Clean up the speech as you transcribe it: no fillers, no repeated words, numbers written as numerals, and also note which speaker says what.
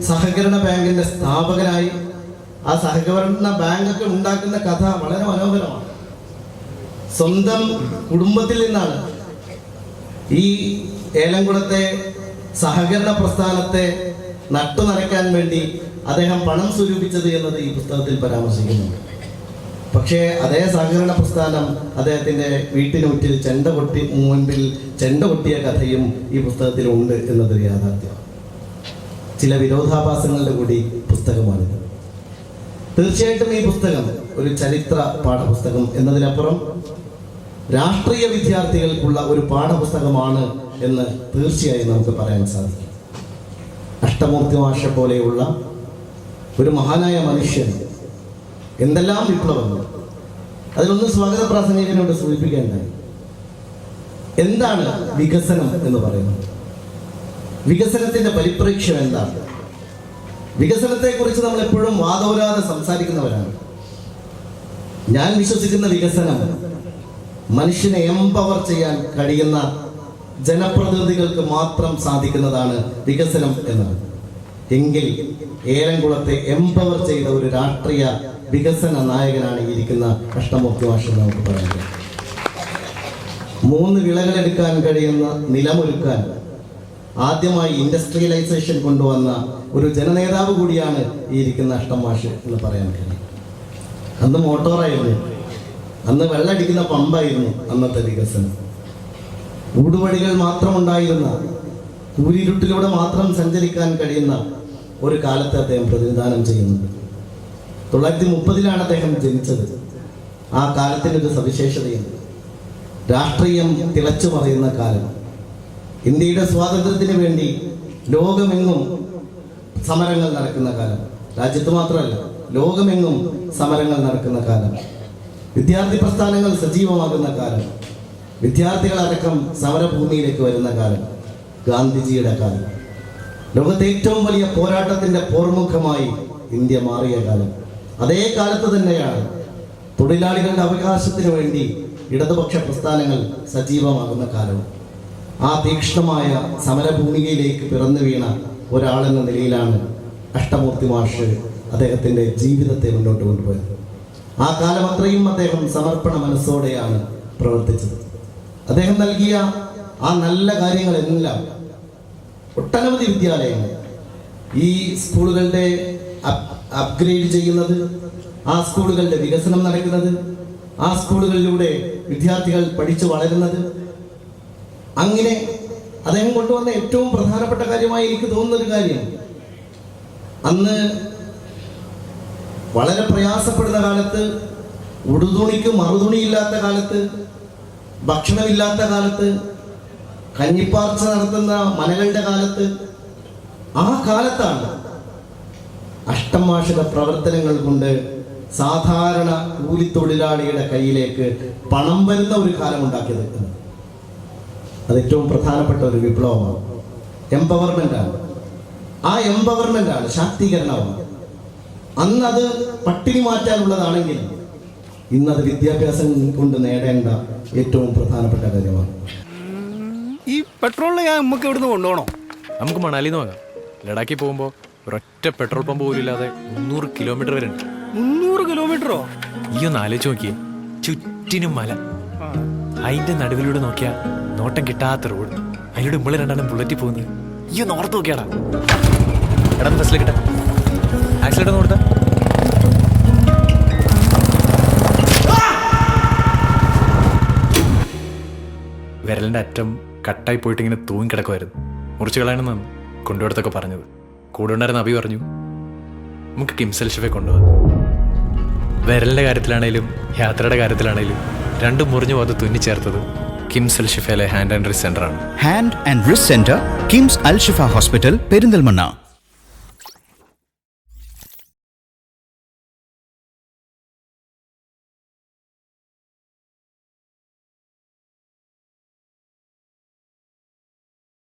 Speaker 1: സഹകരണ ബാങ്കിന്റെ സ്ഥാപകനായി ആ സഹകരണ ബാങ്കൊക്കെ ഉണ്ടാക്കുന്ന കഥ വളരെ മനോഹരമാണ്. സ്വന്തം കുടുംബത്തിൽ നിന്നാണ് ഈ ഏലംകുളത്തെ സഹകരണ പ്രസ്ഥാനത്തെ നട്ടുനനയ്ക്കാൻ വേണ്ടി അദ്ദേഹം പണം സ്വരൂപിച്ചത് എന്നത് ഈ പുസ്തകത്തിൽ പരാമർശിക്കുന്നുണ്ട്. പക്ഷേ അതേ സഹകരണ പ്രസ്ഥാനം അദ്ദേഹത്തിന്റെ വീട്ടിനുറ്റിൽ മുൻപിൽ ചെണ്ട കൊട്ടിയ കഥയും ഈ പുസ്തകത്തിൽ ഉണ്ട് എന്നതൊരു യാഥാർത്ഥ്യമാണ്. ചില വിരോധാഭാസങ്ങളുടെ കൂടി പുസ്തകമാണിത്. തീർച്ചയായിട്ടും ഈ പുസ്തകം ഒരു ചരിത്ര പാഠപുസ്തകം എന്നതിനപ്പുറം രാഷ്ട്രീയ വിദ്യാർത്ഥികൾക്കുള്ള ഒരു പാഠപുസ്തകമാണ് എന്ന് തീർച്ചയായും നമുക്ക് പറയാൻ സാധിക്കും. അഷ്ടമൂർത്തി മാഷ പോലെയുള്ള ഒരു മഹാനായ മനുഷ്യൻ എന്തെല്ലാം വിപ്ലവങ്ങൾ, അതിലൊന്ന് സ്വാഗത പ്രാസംഗികനോട് സൂചിപ്പിക്കേണ്ടത്. എന്താണ് വികസനം എന്ന് പറയുന്നത്? വികസനത്തിന്റെ പരിപ്രേക്ഷ്യം എന്താണ്? വികസനത്തെക്കുറിച്ച് നമ്മൾ എപ്പോഴും വാദോരാതെ സംസാരിക്കുന്നവരാണ്. ഞാൻ വിശ്വസിക്കുന്ന വികസനം മനുഷ്യനെ എംപവർ ചെയ്യാൻ കഴിയുന്ന ജനപ്രതിനിധികൾക്ക് മാത്രം സാധിക്കുന്നതാണ് വികസനം എന്നത്. എങ്കിൽ ഏലംകുളത്തെ എംപവർ ചെയ്ത ഒരു രാഷ്ട്രീയ വികസന നായകനാണ് ഇരിക്കുന്ന അഷ്ടമൂർത്തി മാഷ് എന്ന് നമുക്ക് പറയുന്നത്. 3 വിളകളെടുക്കാൻ കഴിയുന്ന നിലമൊരുക്കാൻ ആദ്യമായി ഇൻഡസ്ട്രിയലൈസേഷൻ കൊണ്ടുവന്ന ഒരു ജനനേതാവ് കൂടിയാണ് ഈ ഇരിക്കുന്ന അഷ്ടമാഷ് എന്ന് പറയാൻ കഴിയും. അന്ന് മോട്ടോറായിരുന്നു, അന്ന് വെള്ളമടിക്കുന്ന പമ്പായിരുന്നു അന്നത്തെ വികസനം. ഊടുവഴികൾ മാത്രമുണ്ടായിരുന്ന, കൂരിരുട്ടിലൂടെ മാത്രം സഞ്ചരിക്കാൻ കഴിയുന്ന ഒരു കാലത്തെ അദ്ദേഹം പ്രതിനിധാനം ചെയ്യുന്നുണ്ട്. 1930 അദ്ദേഹം ജനിച്ചത്. ആ കാലത്തിനൊരു സവിശേഷതയുണ്ട്. രാഷ്ട്രീയം തിളച്ചു മറിയുന്ന കാലം. ഇന്ത്യയുടെ സ്വാതന്ത്ര്യത്തിന് വേണ്ടി ലോകമെങ്ങും സമരങ്ങൾ നടക്കുന്ന കാലം. രാജ്യത്ത് മാത്രമല്ല, ലോകമെങ്ങും സമരങ്ങൾ നടക്കുന്ന കാലം. വിദ്യാർത്ഥി പ്രസ്ഥാനങ്ങൾ സജീവമാകുന്ന കാലം. വിദ്യാർത്ഥികളടക്കം സമരഭൂമിയിലേക്ക് വരുന്ന കാലം. ഗാന്ധിജിയുടെ കാലം. ലോകത്തെ ഏറ്റവും വലിയ പോരാട്ടത്തിന്റെ പോർമുഖമായി ഇന്ത്യ മാറിയ കാലം. അതേ കാലത്ത് തന്നെയാണ് തൊഴിലാളികളുടെ അവകാശത്തിന് വേണ്ടി ഇടതുപക്ഷ പ്രസ്ഥാനങ്ങൾ സജീവമാകുന്ന കാലവും. ആ തീക്ഷ്ണമായ സമരഭൂമികയിലേക്ക് പിറന്നു വീണ ഒരാളെന്ന നിലയിലാണ് അഷ്ടമൂർത്തി മാഷ് അദ്ദേഹത്തിൻ്റെ ജീവിതത്തെ മുന്നോട്ട് കൊണ്ടുപോയത്. ആ കാലം അത്രയും അദ്ദേഹം സമർപ്പണ മനസ്സോടെയാണ് പ്രവർത്തിച്ചത്. അദ്ദേഹം നൽകിയ ആ നല്ല കാര്യങ്ങളെല്ലാം ഒട്ടനവധി വിദ്യാലയങ്ങൾ, ഈ സ്കൂളുകളുടെ അപ്ഗ്രേഡ് ചെയ്യുന്നത്, ആ സ്കൂളുകളുടെ വികസനം നടക്കുന്നത്, ആ സ്കൂളുകളിലൂടെ വിദ്യാർത്ഥികൾ പഠിച്ചു വളരുന്നത്, അങ്ങനെ അദ്ദേഹം കൊണ്ടുവന്ന ഏറ്റവും പ്രധാനപ്പെട്ട കാര്യമായി എനിക്ക് തോന്നുന്നൊരു കാര്യം, അന്ന് വളരെ പ്രയാസപ്പെടുന്ന കാലത്ത്, ഉടുതുണിക്ക് മറുതുണിയില്ലാത്ത കാലത്ത്, ഭക്ഷണമില്ലാത്ത കാലത്ത്, കഞ്ഞിപ്പാർച്ച നടത്തുന്ന മനകളുടെ കാലത്ത്, ആ കാലത്താണ് അഷ്ടമാഷയുടെ പ്രവർത്തനങ്ങൾ കൊണ്ട് സാധാരണ കൂലിത്തൊഴിലാളിയുടെ കയ്യിലേക്ക് പണം വരുന്ന ഒരു കാലം ഉണ്ടാക്കിയത്. അത് ഏറ്റവും പ്രധാനപ്പെട്ട ഒരു വിപ്ലവമാണ്. എംപവർമെന്റാണ്. ആ എംപവർമെന്റാണ്, ശാക്തീകരണമാണ്. അന്നത് പട്ടിണി മാറ്റാനുള്ളതാണെങ്കിൽ ഇന്നത് വിദ്യാഭ്യാസം കൊണ്ട് നേടേണ്ട ഏറ്റവും പ്രധാനപ്പെട്ട കാര്യമാണ്.
Speaker 2: ഈ പെട്രോളിന് നമുക്ക് എവിടുന്ന് കൊണ്ടുപോകണോ?
Speaker 3: നമുക്ക് മണാലിന്ന് വാങ്ങാം. ലഡാക്കിൽ പോകുമ്പോൾ ഒരൊറ്റ പെട്രോൾ പമ്പ് പോലും ഇല്ലാതെ 300 കിലോമീറ്റർ വരെ ഉണ്ട്.
Speaker 2: 300 കിലോമീറ്ററോ?
Speaker 3: ഈ ഒന്ന് ആലോചിച്ച് നോക്കിയേ, ചുറ്റിനും മല, അതിന്റെ നടുവിലൂടെ നോക്കിയാ നോട്ടം കിട്ടാത്ത റോഡ്, അതിലൂടെ നമ്മള് രണ്ടാണ് ബുള്ളറ്റിൽ പോകുന്നത്. ഈ ഒന്ന് ഓർത്ത് നോക്കിയാടാ. എടാ ബസ്സിലേക്കിട്ട ആക്സിഡന്റ് ഒന്ന് കൊടുത്ത വിരലിന്റെ അറ്റം കട്ടായി പോയിട്ട് ഇങ്ങനെ തൂങ്ങി കിടക്കുമായിരുന്നു. മുറിച്ച് കളയണമെന്നാണ് കൊണ്ടുപോടത്തൊക്കെ പറഞ്ഞത്. കൂടെ ഉണ്ടായിരുന്ന അഭി പറഞ്ഞു നമുക്ക് കിംസ് അൽ ഷിഫയെ കൊണ്ടുപോകാം. വിരലിന്റെ കാര്യത്തിലാണേലും യാത്രയുടെ കാര്യത്തിലാണേലും രണ്ടും മുറിഞ്ഞു പോകാതെ തുന്നിച്ചേർത്തത് കിംസ് അൽ ഷിഫയിലെ ഹാൻഡ് ആൻഡ് റിസ്റ്റ് സെന്റർ ആണ്.
Speaker 4: Hand and wrist centre, KIMS Al Shifa hospital, Perinthalmanna.